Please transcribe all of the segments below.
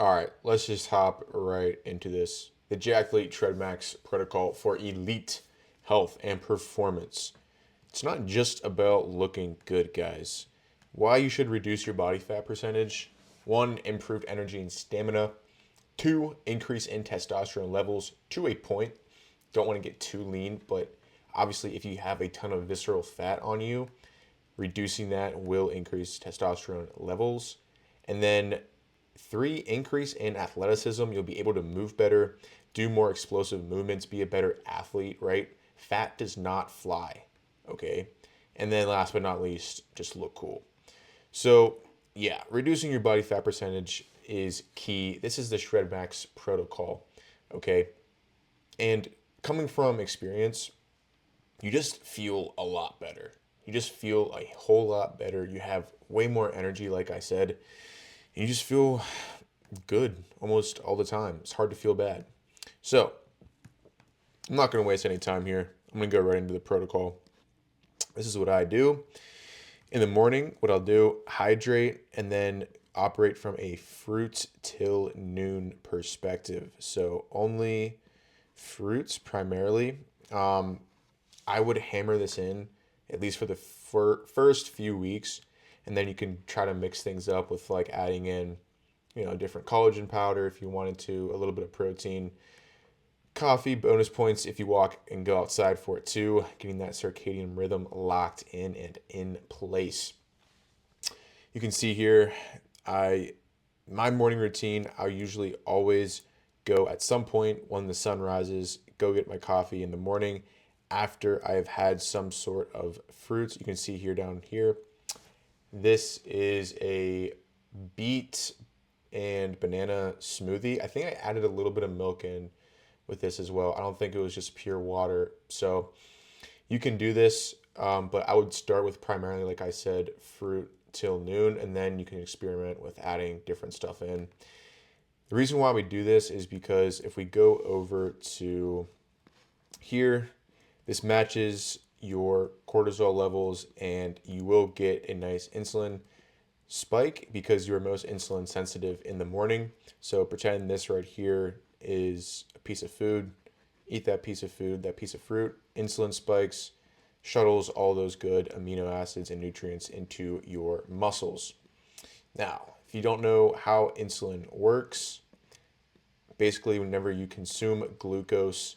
All right, let's just hop right into this. The JACKEDLETE Shredmaxxing Protocol for elite health and performance. It's not just about looking good, guys. Why you should reduce your body fat percentage: one, improved energy and stamina; two, increase in testosterone levels to a point. Don't want to get too lean, but obviously, if you have a ton of visceral fat on you, reducing that will increase testosterone levels. And then three, increase in athleticism. You'll be able to move better, do more explosive movements, be a better athlete, right? Fat does not fly, okay? And then last but not least, just look cool. So, yeah, reducing your body fat percentage is key. This is the Shredmaxxing Protocol, okay? And coming from experience, you just feel a lot better. You just feel a whole lot better. You have way more energy, like I said. And you just feel good almost all the time. It's hard to feel bad. So, I'm not going to waste any time here. I'm going to go right into the protocol. This is what I do. In the morning, what I'll do, hydrate and then operate from a fruit till noon perspective. So, only fruits primarily. I would hammer this in at least for the first few weeks, and then you can try to mix things up with like adding in, different collagen powder if you wanted to, a little bit of protein, coffee, bonus points if you walk and go outside for it too, getting that circadian rhythm locked in and in place. You can see here, I my morning routine, I usually always go at some point when the sun rises, go get my coffee in the morning after I have had some sort of fruits. You can see here down here, this is a beet and banana smoothie. I think I added a little bit of milk in with this as well. I don't think it was just pure water. So you can do this, but I would start with primarily, like I said, fruit till noon, and then you can experiment with adding different stuff in. The reason why we do this is because if we go over to here, this matches your cortisol levels, and you will get a nice insulin spike because you're most insulin sensitive in the morning. So pretend this right here is a piece of food. Eat that piece of food, that piece of fruit, insulin spikes, shuttles all those good amino acids and nutrients into your muscles. Now, if you don't know how insulin works, basically, whenever you consume glucose,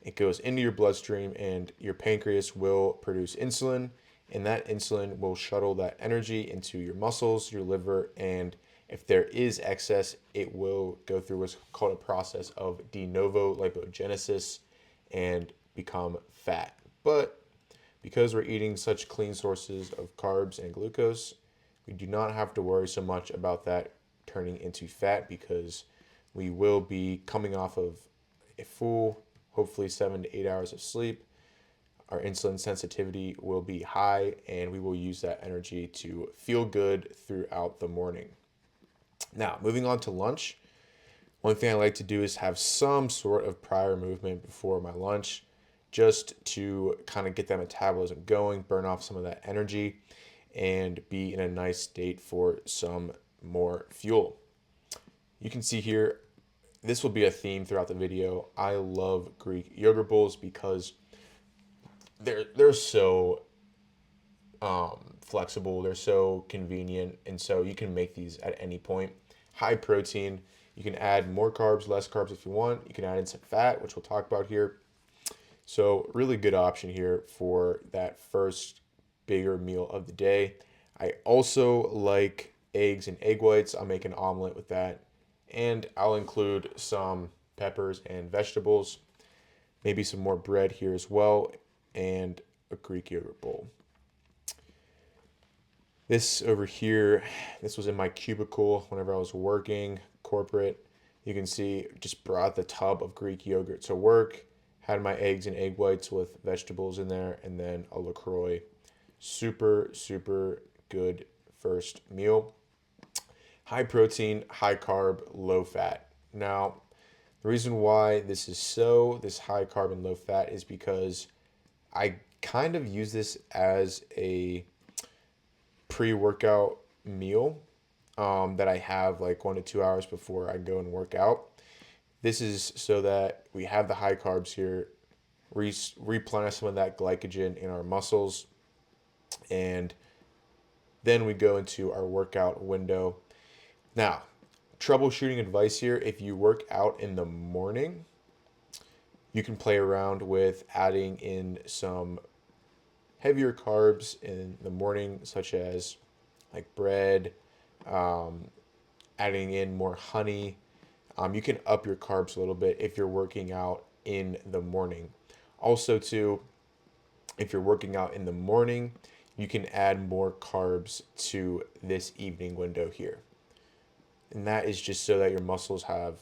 it goes into your bloodstream and your pancreas will produce insulin, and that insulin will shuttle that energy into your muscles, your liver, and if there is excess, it will go through what's called a process of de novo lipogenesis and become fat. But because we're eating such clean sources of carbs and glucose, we do not have to worry so much about that turning into fat because we will be coming off of a full, hopefully 7 to 8 hours of sleep. Our insulin sensitivity will be high, and we will use that energy to feel good throughout the morning. Now, moving on to lunch, one thing I like to do is have some sort of prior movement before my lunch just to kind of get that metabolism going, burn off some of that energy, and be in a nice state for some more fuel. You can see here, this will be a theme throughout the video. I love Greek yogurt bowls because they're so flexible, they're so convenient, and so you can make these at any point. High protein. You can add more carbs, less carbs if you want. You can add in some fat, which we'll talk about here. So really good option here for that first bigger meal of the day. I also like eggs and egg whites. I'll make an omelet with that. And I'll include some peppers and vegetables, maybe some more bread here as well, and a Greek yogurt bowl. This over here, this was in my cubicle whenever I was working corporate. You can see just brought the tub of Greek yogurt to work, had my eggs and egg whites with vegetables in there, and then a LaCroix. Super, super good first meal. High protein, high carb, low fat. Now, the reason why this high carb and low fat is because I kind of use this as a pre-workout meal. that I have like 1 to 2 hours before I go and work out. This is so that we have the high carbs here, replenish some of that glycogen in our muscles, and then we go into our workout window. Now, troubleshooting advice here: if you work out in the morning, you can play around with adding in some heavier carbs in the morning, such as like bread, um, adding in more honey. You can up your carbs a little bit if you're working out in the morning. Also, too, if you're working out in the morning, you can add more carbs to this evening window here. And that is just so that your muscles have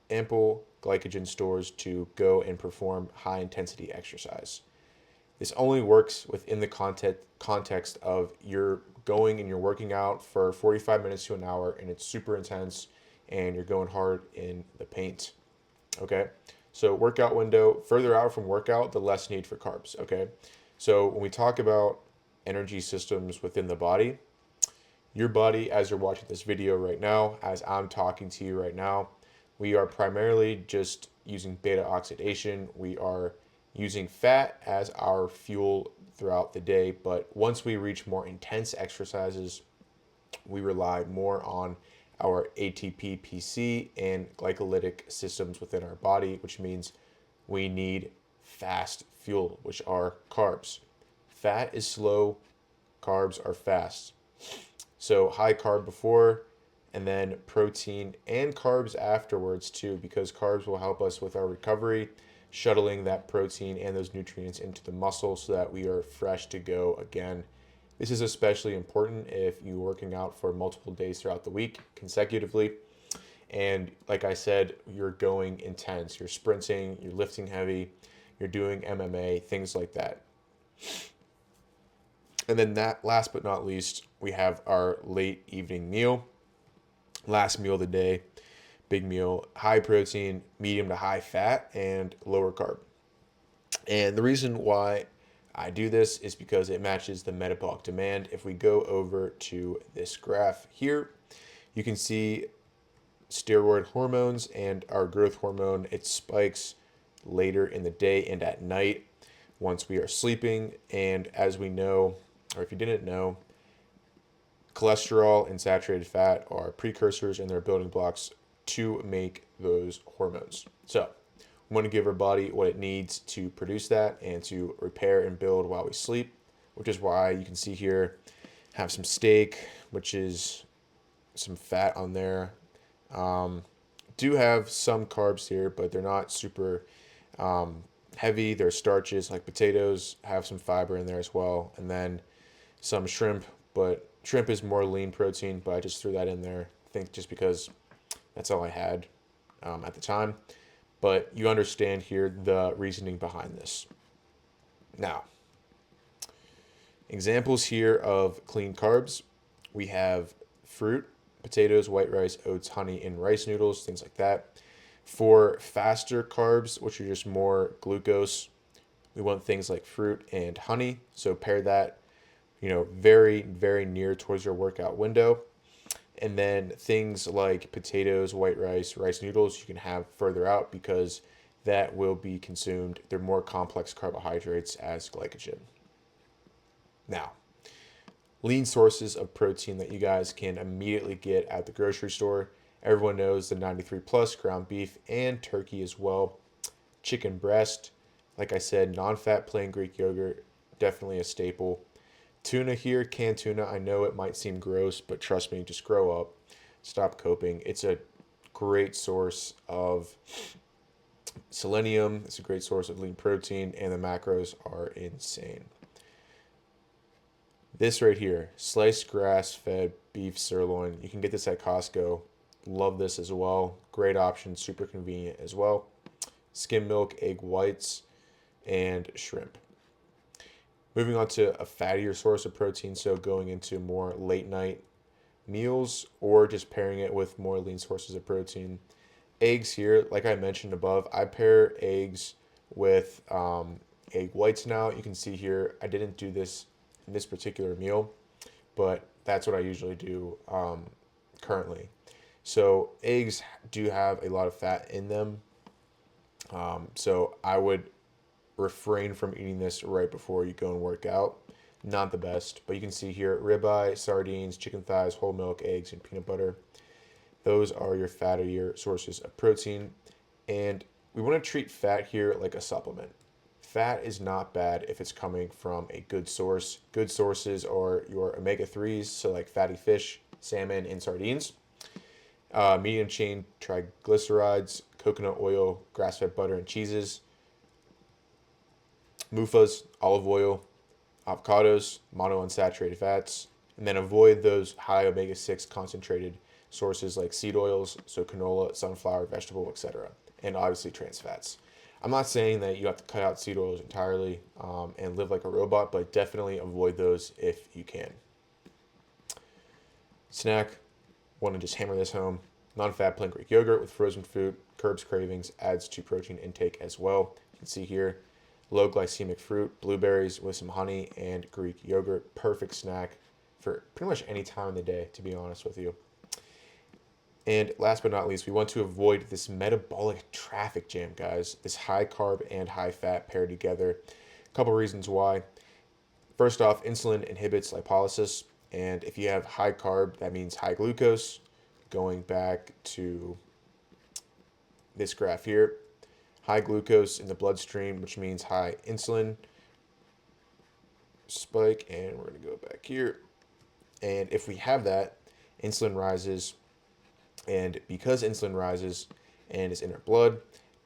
ample glycogen stores to go and perform high intensity exercise. This only works within the context of you're going and you're working out for 45 minutes to an hour and it's super intense and you're going hard in the paint. Okay? So workout window, further out from workout, the less need for carbs. Okay? So when we talk about energy systems within the body, your body, as you're watching this video right now, as I'm talking to you right now, we are primarily just using beta oxidation. We are using fat as our fuel throughout the day, but once we reach more intense exercises, we rely more on our ATP, PC, and glycolytic systems within our body, which means we need fast fuel, which are carbs. Fat is slow, carbs are fast. So high carb before, and then protein and carbs afterwards too, because carbs will help us with our recovery, shuttling that protein and those nutrients into the muscle so that we are fresh to go again. This is especially important if you're working out for multiple days throughout the week consecutively. And like I said, you're going intense, you're sprinting, you're lifting heavy, you're doing MMA, things like that. And then that, last but not least, we have our late evening meal. Last meal of the day, big meal, high protein, medium to high fat, and lower carb. And the reason why I do this is because it matches the metabolic demand. If we go over to this graph here, you can see steroid hormones and our growth hormone. It spikes later in the day and at night once we are sleeping. And as we know, or if you didn't know, cholesterol and saturated fat are precursors and they're building blocks to make those hormones. So we want to give our body what it needs to produce that and to repair and build while we sleep, which is why you can see here, have some steak, which is some fat on there. Do have some carbs here, but they're not super heavy. They're starches like potatoes, have some fiber in there as well. And then some shrimp, but shrimp is more lean protein, but I just threw that in there. I think just because that's all I had at the time. But you understand here the reasoning behind this. Now, examples here of clean carbs. We have fruit, potatoes, white rice, oats, honey, and rice noodles, things like that. For faster carbs, which are just more glucose, we want things like fruit and honey. So pair that, very, very near towards your workout window. And then things like potatoes, white rice, rice noodles, you can have further out because that will be consumed. They're more complex carbohydrates as glycogen. Now, lean sources of protein that you guys can immediately get at the grocery store. Everyone knows the 93 plus ground beef and turkey as well. Chicken breast, like I said, non-fat plain Greek yogurt, definitely a staple. Tuna here, canned tuna. I know it might seem gross, but trust me, just grow up. Stop coping. It's a great source of selenium. It's a great source of lean protein, and the macros are insane. This right here, sliced grass-fed beef sirloin. You can get this at Costco. Love this as well. Great option, super convenient as well. Skim milk, egg whites, and shrimp. Moving on to a fattier source of protein, so going into more late night meals or just pairing it with more lean sources of protein. Eggs here, like I mentioned above, I pair eggs with egg whites now. You can see here, I didn't do this in this particular meal, but that's what I usually do currently. So eggs do have a lot of fat in them. So I would refrain from eating this right before you go and work out. Not the best, but you can see here ribeye, sardines, chicken thighs, whole milk, eggs, and peanut butter. Those are your fattier sources of protein. And we want to treat fat here like a supplement. Fat is not bad if it's coming from a good source. Good sources are your omega 3s, so like fatty fish, salmon, and sardines. Medium chain triglycerides, coconut oil, grass fed butter, and cheeses. MUFAs, olive oil, avocados, monounsaturated fats. And then avoid those high omega 6 concentrated sources like seed oils, so canola, sunflower, vegetable, etc. And obviously trans fats. I'm not saying that you have to cut out seed oils entirely and live like a robot, but definitely avoid those if you can. Snack, want to just hammer this home. Non-fat plant Greek yogurt with frozen fruit, curbs cravings, adds to protein intake as well. You can see here, low glycemic fruit, blueberries with some honey and Greek yogurt. Perfect snack for pretty much any time of the day, to be honest with you. And last but not least, we want to avoid this metabolic traffic jam, guys. This high carb and high fat paired together. A couple reasons why. First off, insulin inhibits lipolysis. And if you have high carb, that means high glucose. Going back to this graph here, high glucose in the bloodstream, which means high insulin spike. And we're going to go back here. And if we have that, insulin rises. And because insulin rises and is in our blood,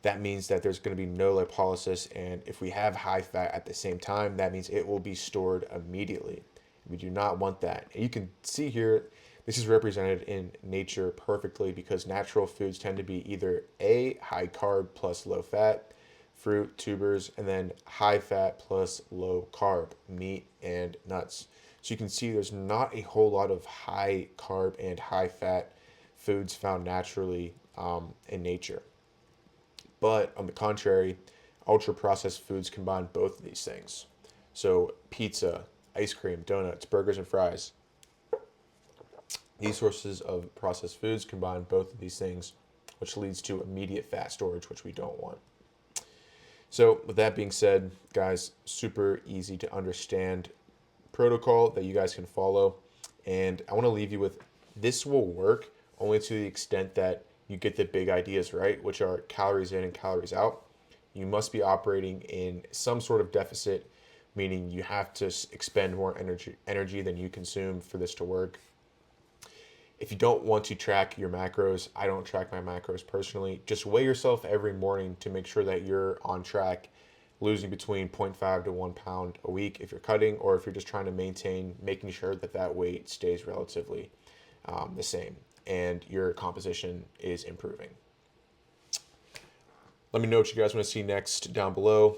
that means that there's going to be no lipolysis. And if we have high fat at the same time, that means it will be stored immediately. We do not want that. And you can see here, this is represented in nature perfectly because natural foods tend to be either A, high carb plus low fat, fruit, tubers, and then high fat plus low carb, meat and nuts. So you can see there's not a whole lot of high carb and high fat foods found naturally in nature. But on the contrary, ultra processed foods combine both of these things. So pizza, ice cream, donuts, burgers, and fries. These sources of processed foods combine both of these things, which leads to immediate fat storage, which we don't want. So with that being said, guys, super easy to understand protocol that you guys can follow. And I want to leave you with this will work only to the extent that you get the big ideas right, which are calories in and calories out. You must be operating in some sort of deficit, meaning you have to expend more energy than you consume for this to work. If you don't want to track your macros, I don't track my macros personally. Just weigh yourself every morning to make sure that you're on track, losing between 0.5 to 1 pound a week if you're cutting, or if you're just trying to maintain, making sure that that weight stays relatively the same and your composition is improving. Let me know what you guys want to see next down below.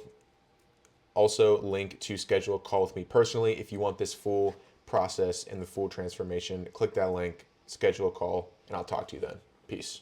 Also, link to schedule a call with me personally if you want this full process and the full transformation. Click that link, schedule a call, and I'll talk to you then. Peace.